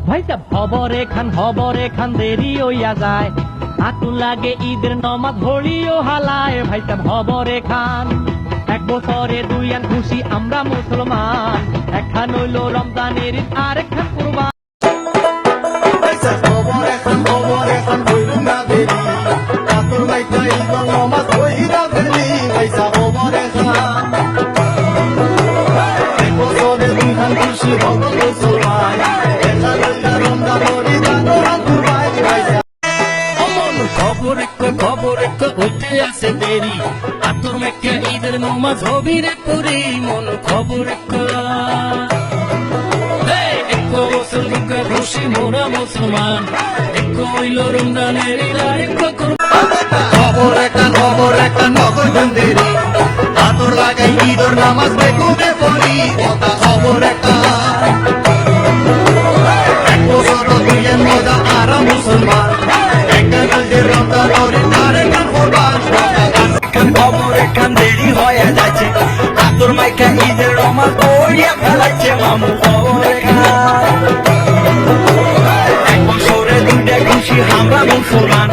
ভাই সাহেব খবরে খান দেরি হইয়া যায়, আতুন লাগে ঈদের নমাজ হলিও হালায়। ভাই সাহেব খবরে খান, এক বছরে দুই আন খুশি আমরা মুসলমান, একখান হইল রমজানের ঈদ আর একখান কুরবান। খবর হইতে আছে দেরি, আতুর মেকে ঈদের নমাজ হবি রে পুরি মন। খবর বছর খুশি মোরা মুসলমান, এক হইল রমজানের ঈদ আর এক খবর একটা নগর দেরি, আতর লাগাই ঈদের নামাজ বেকুবে পড়ি। খবর একটা এক বছর দুইয়ের মজা আর মুসলমান, খবর এখান দেরি হয়ে যাচ্ছে, আতর মাইকা ঈদের রমাজ পড়িয়া ফেলাচ্ছে মামু। খবর এক বছরে দুইটা খুশি আমরা মুসলমান,